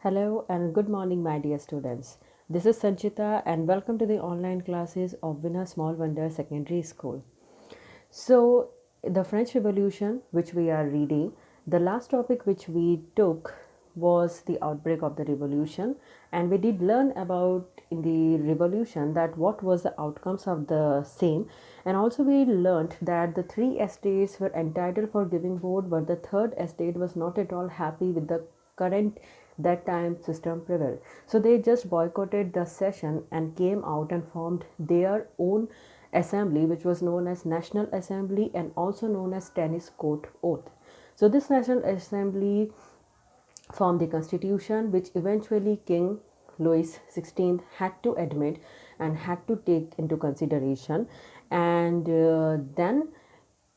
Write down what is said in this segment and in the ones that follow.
Hello and good morning, my dear students. This is Sanchita, and welcome to the online classes of Winner Small Wonder Secondary School. So, the French Revolution, which we are reading, the last topic which we took was the outbreak of the revolution, and we did learn about in the revolution that what was the outcomes of the same, and also we learned that the three estates were entitled for giving vote, but the third estate was not at all happy with the current that time system prevailed. So they just boycotted the session and came out and formed their own assembly, which was known as National Assembly and also known as Tennis Court Oath. So this National Assembly formed the constitution, which eventually King Louis XVI had to admit and had to take into consideration. And then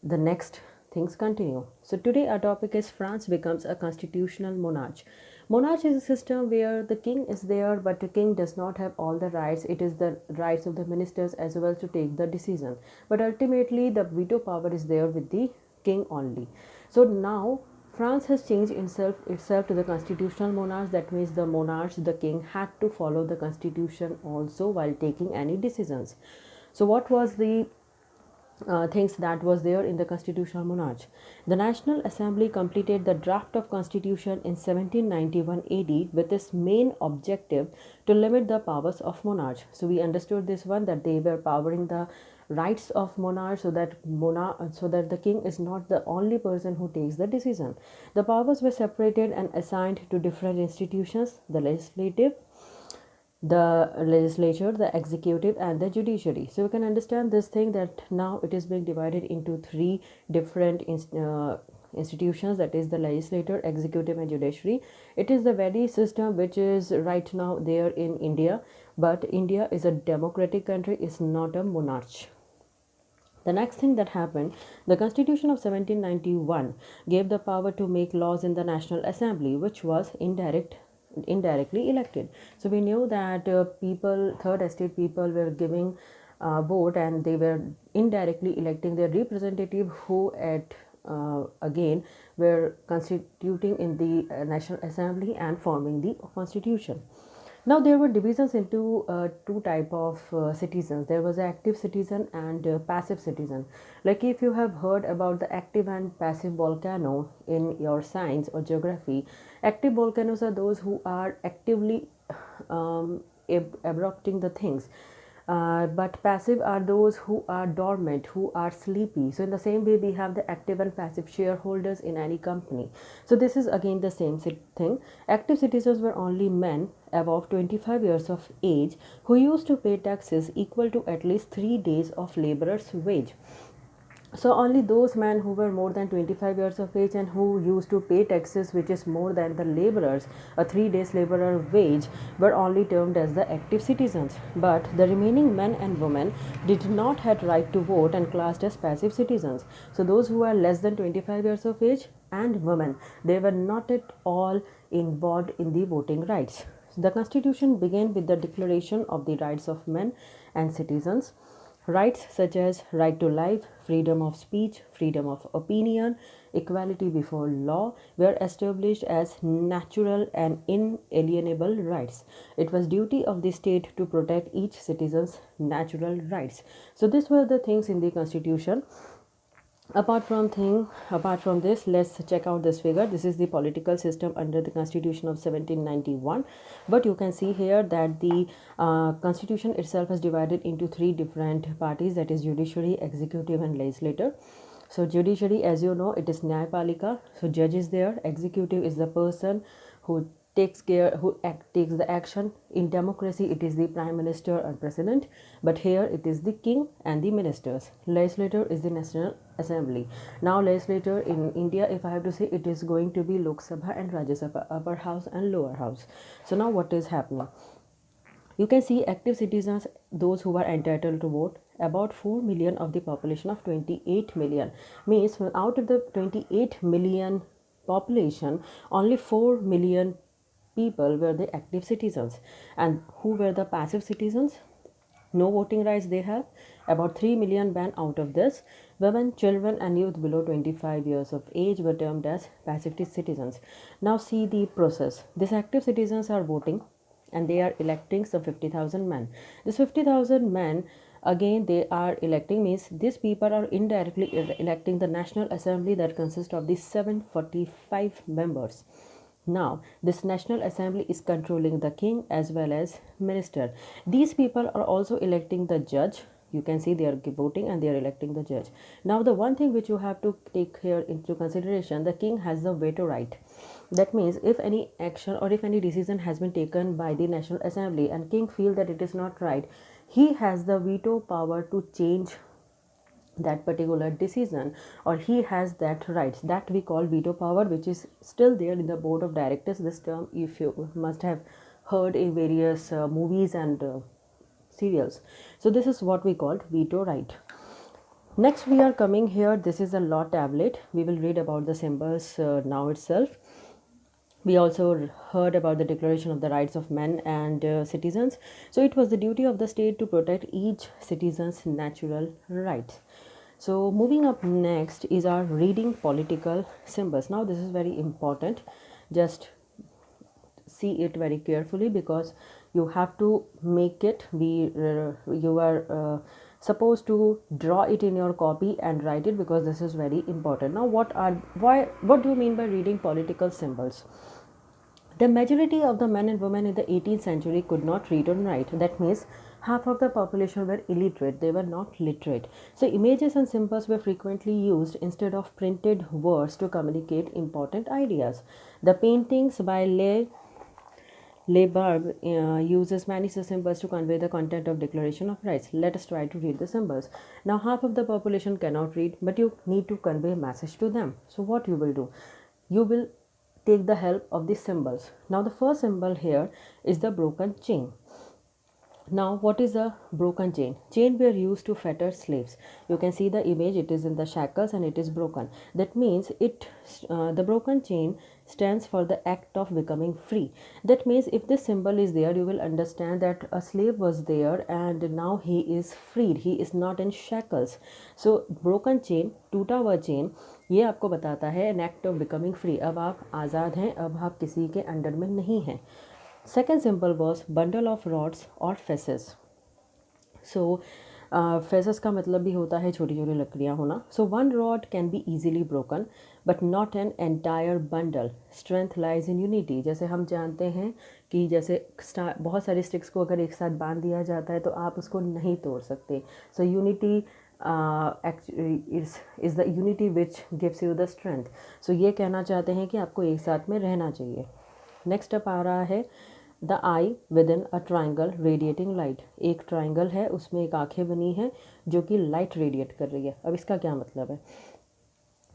the next things continue. So today our topic is France becomes a constitutional monarch. Monarch is a system where the king is there, but the king does not have all the rights. It is the rights of the ministers as well to take the decision. But ultimately, the veto power is there with the king only. So now France has changed itself to the constitutional monarch. That means the monarch, the king, had to follow the constitution also while taking any decisions. So what was the things that was there in the constitutional monarch? The National Assembly completed the draft of constitution in 1791 AD with its main objective to limit the powers of monarch. So we understood this one, that they were powering the rights of monarch, so that the king is not the only person who takes the decision. The powers were separated and assigned to different institutions: the legislative, the legislature, the executive, and the judiciary. So you can understand this thing, that now it is being divided into three different institutions, that is the legislature, executive, and judiciary. It is the very system which is right now there in India, but India is a democratic country, is not a monarch. The next thing that happened, the Constitution of 1791 gave the power to make laws in the National Assembly, which was indirectly elected. So we knew that third estate people were giving vote, and they were indirectly electing their representative, who at again were constituting in the National Assembly and forming the constitution. Now there were divisions into two type of citizens. There was active citizen and passive citizen. Like if you have heard about the active and passive volcano in your science or geography, active volcanoes are those who are actively erupting the things, but passive are those who are dormant, who are sleepy. So in the same way, we have the active and passive shareholders in any company. So this is again the same thing. Active citizens were only men above 25 years of age who used to pay taxes equal to at least 3 days of laborer's wage. So only those men who were more than 25 years of age and who used to pay taxes, which is more than the laborers, a 3 days laborer wage, were only termed as the active citizens. But the remaining men and women did not have right to vote and classed as passive citizens. So those who are less than 25 years of age and women, they were not at all involved in the voting rights. The Constitution began with the Declaration of the Rights of Men and Citizens. Rights such as right to life, freedom of speech, freedom of opinion, equality before law were established as natural and inalienable rights. It was duty of the state to protect each citizen's natural rights. So these were the things in the Constitution. Apart from this, let's check out this figure. This is the political system under the Constitution of 1791. But you can see here that the Constitution itself is divided into three different parties, that is judiciary, executive, and legislature. So judiciary, as you know, it is Nyayapalika. So judge is there. Executive is the person who takes the action. In democracy, it is the prime minister or president, but here it is the king and the ministers. Legislature is the National Assembly. Now legislature in India, if I have to say, it is going to be Lok Sabha and Rajya Sabha, upper house and lower house. So now what is happening? You can see active citizens, those who are entitled to vote, about 4 million of the population of 28 million. Means out of the 28 million population, only 4 million people were the active citizens. And who were the passive citizens? No voting rights they have, About 3 million men out of this, women, children, and youth below 25 years of age were termed as passive citizens. Now, see the process. These active citizens are voting and they are electing some 50,000 men. This 50,000 men, again, they are electing, means these people are indirectly electing the National Assembly that consists of these 745 members. Now, this National Assembly is controlling the king as well as minister. These people are also electing the judge. You can see they are voting and they are electing the judge. Now, the one thing which you have to take here into consideration, the king has the veto right. That means if any action or if any decision has been taken by the National Assembly and king feel that it is not right, he has the veto power to change that particular decision, or he has that rights that we call veto power, which is still there in the board of directors. This term, if you must have heard in various movies and serials. So this is what we called veto right. Next we are coming here, this is a law tablet. We will read about the symbols now itself. We also heard about the Declaration of the Rights of Men and Citizens. So it was the duty of the state to protect each citizen's natural rights. So moving up next is our reading political symbols. Now this is very important. Just see it very carefully because you have to make it. You are supposed to draw it in your copy and write it because this is very important. Now what do you mean by reading political symbols? The majority of the men and women in the 18th century could not read or write. That means half of the population were illiterate. They were not literate. So images and symbols were frequently used instead of printed words to communicate important ideas. The paintings by Le Barbe uses many symbols to convey the content of Declaration of Rights. Let us try to read the symbols. Now half of the population cannot read, but you need to convey a message to them. So what you will do? You will take the help of the symbols. Now the first symbol here is the broken chain. Now what is a broken chain? Chain were used to fetter slaves. You can see the image, it is in the shackles and it is broken. That means the broken chain stands for the act of becoming free. That means if this symbol is there, you will understand that a slave was there and now he is freed. He is not in shackles. So broken chain, टूटा हुआ chain, ये आपको बताता है an act of becoming free. अब आप आज़ाद हैं, अब आप किसी के अंडर में नहीं हैं. Second symbol was bundle of rods or fesses. So fesses का मतलब भी होता है छोटी छोटी लकड़ियाँ होना. So one rod can be easily broken but not an entire bundle. Strength lies in unity. जैसे हम जानते हैं कि जैसे बहुत सारे स्टिक्स को अगर एक साथ बांध दिया जाता है तो आप उसको नहीं तोड़ सकते. So unity is the unity which gives you the strength. So ये कहना चाहते हैं कि आपको एक साथ में रहना चाहिए. नेक्स्ट अप आ रहा है the I with in a triangle radiating light. एक ट्राइंगल है, उसमें एक आंखें बनी हैं जो कि लाइट रेडिएट कर रही है. अब इसका क्या मतलब है?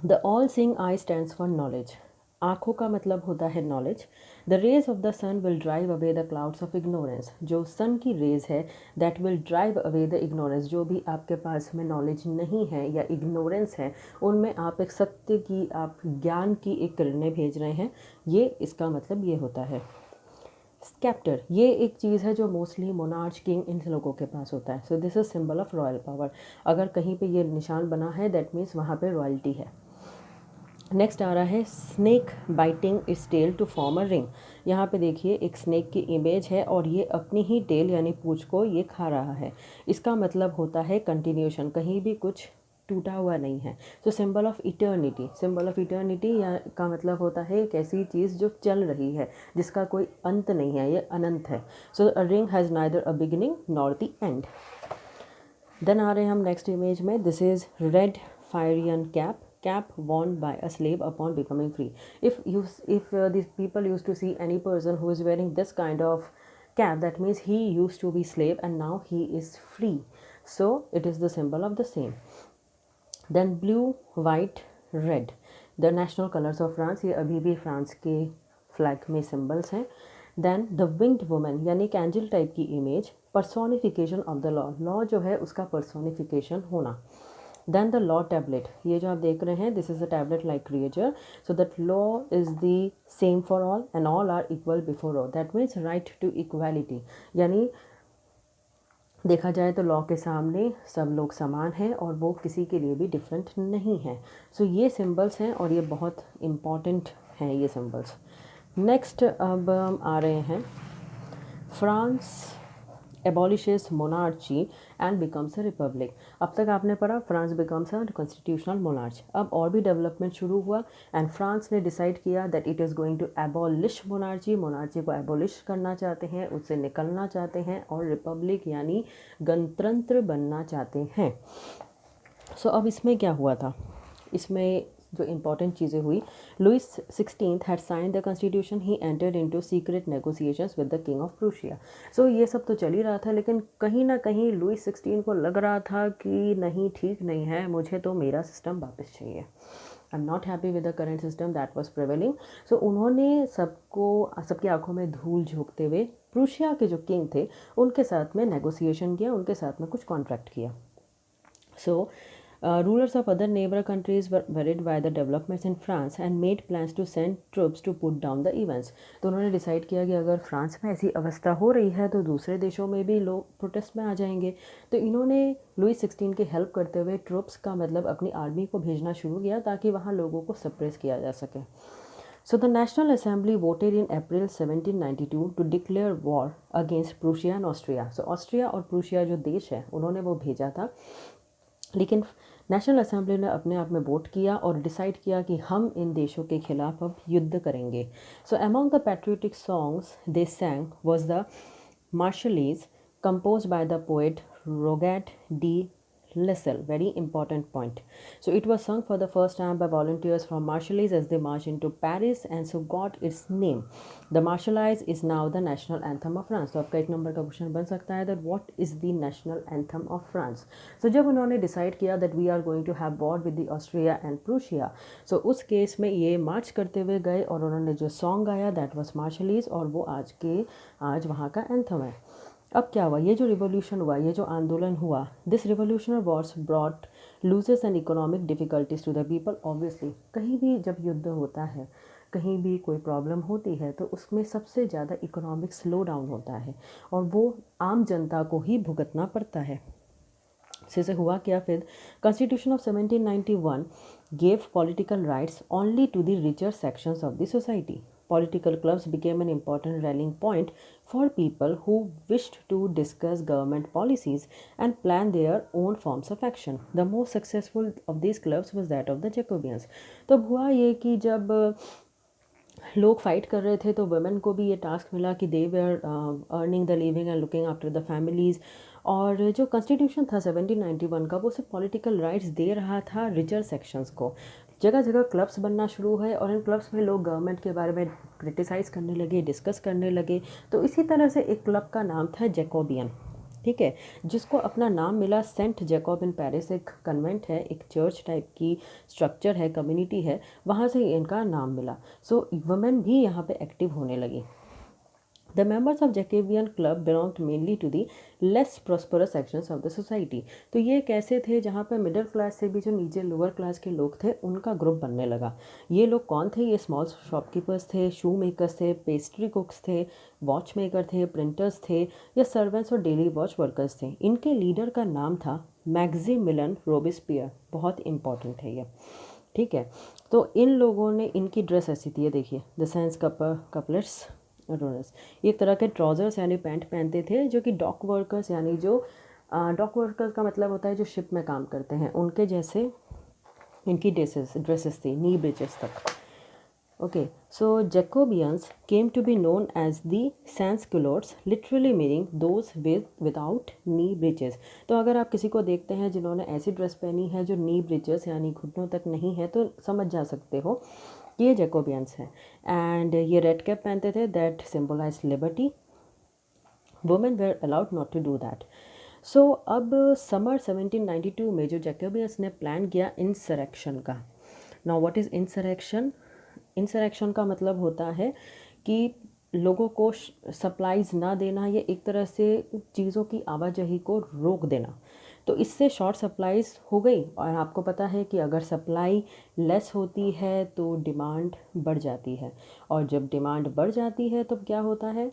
The all seeing eye stands for knowledge. आँखों का मतलब होता है knowledge. The rays of the sun will drive away the clouds of ignorance. जो सन की रेज है that will drive away the ignorance. जो भी आपके पास में नॉलेज नहीं है या इग्नोरेंस है, उनमें आप एक सत्य की, आप ज्ञान की एक किरणें भेज रहे हैं. ये इसका मतलब ये होता है. स्कैप्टर, ये एक चीज़ है जो मोस्टली मोनार्च, किंग, इन लोगों के पास होता है. So this is symbol of royal power. अगर कहीं पे ये निशान बना है दैट मीन्स वहाँ पे रॉयल्टी है. नेक्स्ट आ रहा है snake biting its tail to form a ring. यहाँ पे देखिए एक स्नेक की इमेज है और ये अपनी ही टेल यानी पूंछ को ये खा रहा है. इसका मतलब होता है कंटिन्यूशन, कहीं भी कुछ टूटा हुआ नहीं है. So symbol of eternity. Symbol of eternity का मतलब होता है एक ऐसी चीज़ जो चल रही है, जिसका कोई अंत नहीं है, ये अनंत है. So a ring has neither a beginning nor the end. Then आ रहे हैं हम नेक्स्ट इमेज में. This is red Phrygian cap. Cap worn by a slave upon becoming free. If these people used to see any person who is wearing this kind of cap, that means he used to be slave and now he is free. So it is the symbol of the same. Then blue, white, red, the national colors of France. ये अभी भी France के flag में symbols हैं. Then the winged woman यानी एक angel type की image. Personification of the law. Law जो है उसका पर्सोनिफिकेशन होना. Then the law tablet. ये जो आप देख रहे हैं, this is a tablet like creature. So that law is the same for all and all are equal before law. That means right to equality. यानी देखा जाए तो लॉ के सामने सब लोग समान हैं और वो किसी के लिए भी डिफरेंट नहीं है। सो ये सिंबल्स हैं और ये बहुत इम्पॉर्टेंट हैं ये सिंबल्स। नेक्स्ट अब हम आ रहे हैं, France abolishes monarchy and becomes a republic. अब तक आपने पढ़ा France becomes a constitutional monarch. अब और भी डेवलपमेंट शुरू हुआ एंड फ्रांस ने डिसाइड किया that it is going to abolish monarchy. Monarchy को एबॉलिश करना चाहते हैं, उससे निकलना चाहते हैं और रिपब्लिक यानी गणतंत्र बनना चाहते हैं। सो अब इसमें क्या हुआ था, इसमें जो इम्पॉर्टेंट चीज़ें हुई, Louis 16th had sign the constitution, he entered into secret negotiations with the king of Prussia. So ये सब तो चल ही रहा था, लेकिन कहीं ना कहीं लुइस 16 को लग रहा था कि नहीं, ठीक नहीं है, मुझे तो मेरा सिस्टम वापस चाहिए। I am not happy with the current system that was prevailing. So उन्होंने सबकी आंखों में धूल झोंकते हुए प्रूशिया के जो किंग थे उनके साथ में नेगोशिएशन किया, उनके साथ में कुछ कॉन्ट्रैक्ट किया। So, rulers of other neighbor countries were worried by the developments in France and made plans to send troops to put down the events. तो उन्होंने डिसाइड किया कि अगर फ्रांस में ऐसी अवस्था हो रही है तो दूसरे देशों में भी लोग प्रोटेस्ट में आ जाएंगे। तो इन्होंने लुई 16 की हेल्प करते हुए ट्रूप्स का मतलब अपनी आर्मी को भेजना शुरू किया ताकि वहाँ लोगों को सप्रेस किया जा सके। So the National Assembly voted in April 1792 to declare war against Prussia and Austria. So Austria और प्रूशिया जो देश है उन्होंने वो भेजा था, लेकिन नेशनल असेंबली ने अपने आप में वोट किया और डिसाइड किया कि हम इन देशों के खिलाफ अब युद्ध करेंगे। So among the patriotic songs they sang was the Marseillaise, composed by the poet Rogat de Lisle. Very important point. So it was sung for the first time by volunteers from Marshallese as they marched into Paris and so got its name. The Marseillaise is now the national anthem of France. तो आपका एक number का question बन सकता है that what is the national anthem of France? So जब उन्होंने decide किया that we are going to have war with the Austria and Prussia, so उस केस में ये मार्च करते हुए गए और उन्होंने जो सॉन्ग गाया that was Marshallese और वो आज वहाँ का एंथम है। अब क्या हुआ, ये जो रिवोल्यूशन हुआ, ये जो आंदोलन हुआ, this revolutional wars brought losses and economic difficulties to the people. Obviously कहीं भी जब युद्ध होता है, कहीं भी कोई प्रॉब्लम होती है तो उसमें सबसे ज़्यादा इकोनॉमिक स्लो डाउन होता है और वो आम जनता को ही भुगतना पड़ता है। से हुआ क्या फिर, constitution of 1791 gave political rights only to the richer sections of the society. Political clubs became an important rallying point for people who wished to discuss government policies and plan their own forms of action. The most successful of these clubs was that of the Jacobians. तो हुआ ये कि जब लोग fight कर रहे थे तो वुमेन को भी ये टास्क मिला कि they were earning the living and looking after the families. और जो कॉन्स्टिट्यूशन था 1791 का वो सिर्फ पॉलिटिकल राइट्स दे रहा था रिचर सेक्शंस को। जगह जगह क्लब्स बनना शुरू हुए और इन क्लब्स में लोग गवर्नमेंट के बारे में क्रिटिसाइज़ करने लगे, डिस्कस करने लगे। तो इसी तरह से एक क्लब का नाम था जैकोबियन, ठीक है, जिसको अपना नाम मिला सेंट जैकब इन पेरिस। एक कन्वेंट है, एक चर्च टाइप की स्ट्रक्चर है, कम्युनिटी है, वहाँ से इनका नाम मिला। सो वुमेन भी यहाँ पे एक्टिव होने लगी। The members of Jacobean club belonged mainly to the less prosperous sections of the society. तो ये कैसे थे, जहाँ पर मिडिल क्लास से भी जो नीचे लोअर क्लास के लोग थे उनका ग्रुप बनने लगा। ये लोग कौन थे, ये स्मॉल शॉपकीपर्स थे, शू मेकर्स थे, पेस्ट्री कुक्स थे, वॉच मेकर थे, प्रिंटर्स थे या सर्वेंट्स और डेली वॉच वर्कर्स थे। इनके लीडर का नाम था मैक्सिमिलियन रोबेस्पियर। बहुत इंपॉर्टेंट है ये, ठीक है। तो इन लोगों ने, इनकी ड्रेस ऐसी थी, ये देखिए, द सेंस कपलेट्स रोनस, एक तरह के ट्राउज़र्स यानी पैंट पहनते थे जो कि डॉक वर्कर्स यानी जो डॉक वर्कर्स का मतलब होता है जो शिप में काम करते हैं, उनके जैसे इनकी ड्रेसेस थी, नी ब्रिचेस तक। Okay, so Jacobins came to be known as the sansculottes, literally meaning those without knee breeches. तो अगर आप किसी को देखते हैं जिन्होंने ऐसी ड्रेस पहनी है जो नी ब्रिचेस यानी घुटनों तक नहीं है तो समझ जा सकते हो ये जैकोबियंस हैं। एंड ये रेड कैप पहनते थे, that symbolise liberty. Women were allowed not to do that. So अब समर 1792 में जो जैकोबियंस ने प्लान किया इंसरेक्शन का। Now what is insurrection? Insurrection का मतलब होता है कि लोगों को सप्लाईज ना देना, या एक तरह से चीज़ों की आवाजाही को रोक देना। तो इससे शॉर्ट सप्लाईज हो गई और आपको पता है कि अगर सप्लाई लेस होती है तो डिमांड बढ़ जाती है, और जब डिमांड बढ़ जाती है तो क्या होता है,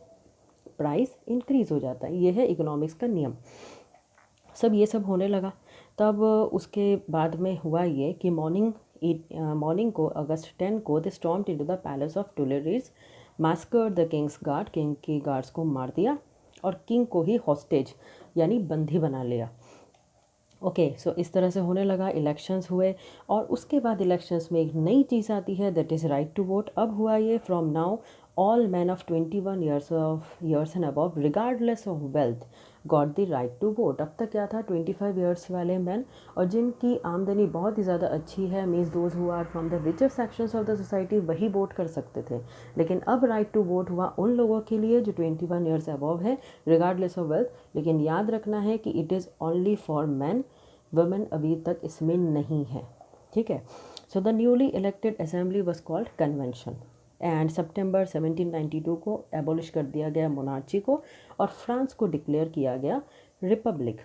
प्राइस इंक्रीज़ हो जाता है। ये है इकोनॉमिक्स का नियम। सब ये सब होने लगा। तब उसके बाद में हुआ ये कि मॉर्निंग को अगस्त 10 को they stormed into the palace of Tuileries, massacred the king's guard, king की गार्ड्स को मार दिया और किंग को ही हॉस्टेज यानी बंदी बना लिया। ओके, सो इस तरह से होने लगा। इलेक्शंस हुए और उसके बाद इलेक्शंस में एक नई चीज़ आती है, that is right to vote. अब हुआ ये, from now all man of 21 years and above regardless of wealth got the right to vote. अब तक क्या था, 25 ईयर्स वाले मैन और जिनकी आमदनी बहुत ही ज़्यादा अच्छी है, means those who are from the richer sections of the society, वही वोट कर सकते थे। लेकिन अब राइट टू वोट हुआ उन लोगों के लिए जो 21 ईयर्स अबव है, रिगार्डलेस ऑफ वेल्थ। लेकिन याद रखना है कि it is only for man, women अभी तक इसमें नहीं है, ठीक है। So the newly elected assembly was called convention and सितंबर 1792 को एबॉलिश कर दिया गया मोनार्ची को और फ्रांस को डिक्लेयर किया गया रिपब्लिक।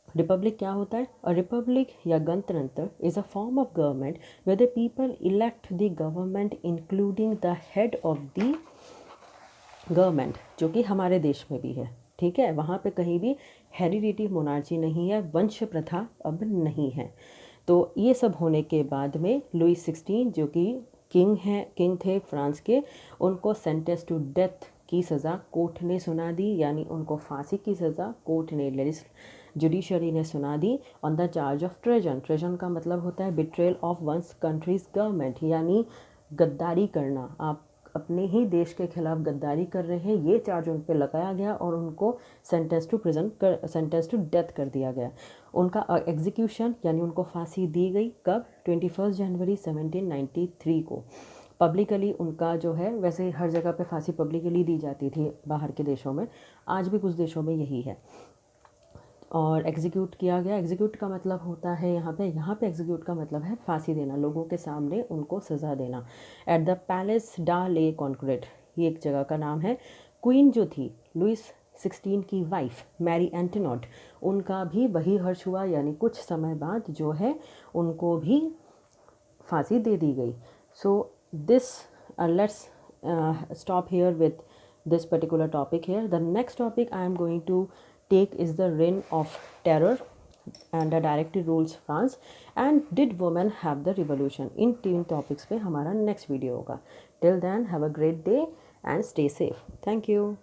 रिपब्लिक क्या होता है? अ रिपब्लिक या गणतंत्र is a form of government where the people elect the government including the head of the government, जो कि हमारे देश में भी है, ठीक है। वहाँ पे कहीं भी हेरिडिटी मोनार्ची नहीं है, वंश प्रथा अब नहीं है। तो ये सब होने के बाद में लुई 16 जो कि किंग थे फ्रांस के, उनको सेंटेंस टू डेथ की सज़ा कोर्ट ने सुना दी, यानी उनको फांसी की सज़ा कोर्ट ने, जुडिशरी ने सुना दी on the charge of treason. Treason का मतलब होता है betrayal of one's country's government, यानी गद्दारी करना, आप अपने ही देश के खिलाफ गद्दारी कर रहे हैं, ये चार्ज उन पर लगाया गया और उनको सेंटेंस टू डेथ कर दिया गया। उनका एग्जीक्यूशन यानी उनको फांसी दी गई कब? 21 जनवरी 1793 को। पब्लिकली उनका जो है, वैसे हर जगह पे फांसी पब्लिकली दी जाती थी बाहर के देशों में, आज भी कुछ देशों में यही है। और एग्जीक्यूट किया गया। एग्जीक्यूट का मतलब होता है यहाँ पे एग्जीक्यूट का मतलब है फांसी देना, लोगों के सामने उनको सज़ा देना। एट द पैलेस डा ले कॉन्क्रेट, ये एक जगह का नाम है। क्वीन जो थी लुइस 16 की वाइफ मैरी एंटोनट, उनका भी वही हर्ष हुआ, यानी कुछ समय बाद जो है उनको भी फांसी दे दी गई। So this let's stop here with this particular topic here. The next topic I am going to take is the reign of terror and the directed rules France and did women have the revolution. In 3 topics पे हमारा next video होगा. Till then, have a great day and stay safe. Thank you.